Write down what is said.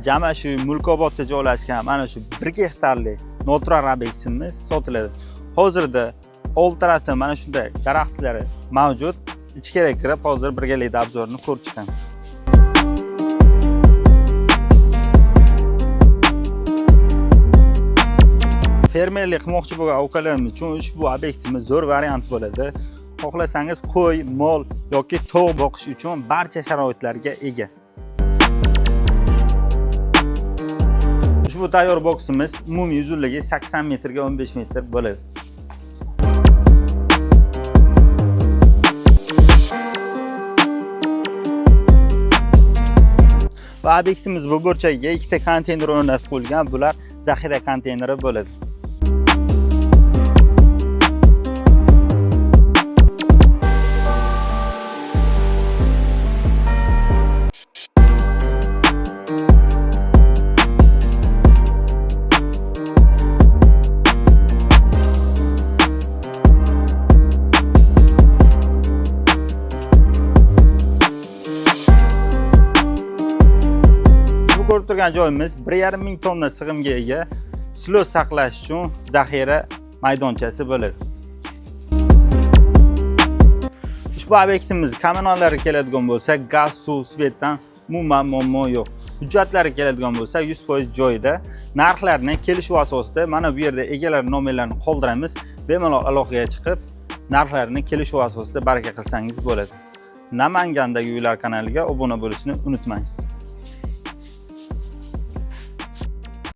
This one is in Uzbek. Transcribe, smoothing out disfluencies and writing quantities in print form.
Jami shu Mulkobodda joylashgan mana shu 1 gektarlik noturar obyektimiz sotiladi. Hozirda old tarafda mana shunday daraxtlari mavjud. Ichkariga kirib, hozir birgalikda obzorini ko'rib chiqamiz. Fermerlik qilmoqchi bo'lgan avokalarimiz uchun ushbu obyektimiz zo'r variant bo'ladi. Xohlasangiz qo'y, mol yoki tovuq boqish uchun barcha sharoitlarga ega. Ushbu tayyor boksimiz umumiy uzunligi 80 metrga 15 metr bo'ladi. Va obyektimiz bu burchagiga ikkita konteyner o'rnatib qo'yilgan. Bular zaxira konteyneri bo'ladi. Ko'rib turgan joyimiz 1,5 ming tonna sig'imga ega silo saqlash uchun zaxira maydonchasi bo'ladi. Ushbu obyektimiz kommunallarga keladigan bo'lsa, gaz, suv, svetdan umuman muammo yo'q. Hujjatlariga keladigan bo'lsa, 100% joyida. Narxlarni kelishuv asosida mana bu yerda egalar nomerlarini qoldiramiz. Bemalol aloqaga chiqib, narxlarni kelishuv asosida baraka qilsangiz bo'ladi. Namangandagi uylar kanaliga obuna bo'lishni unutmang.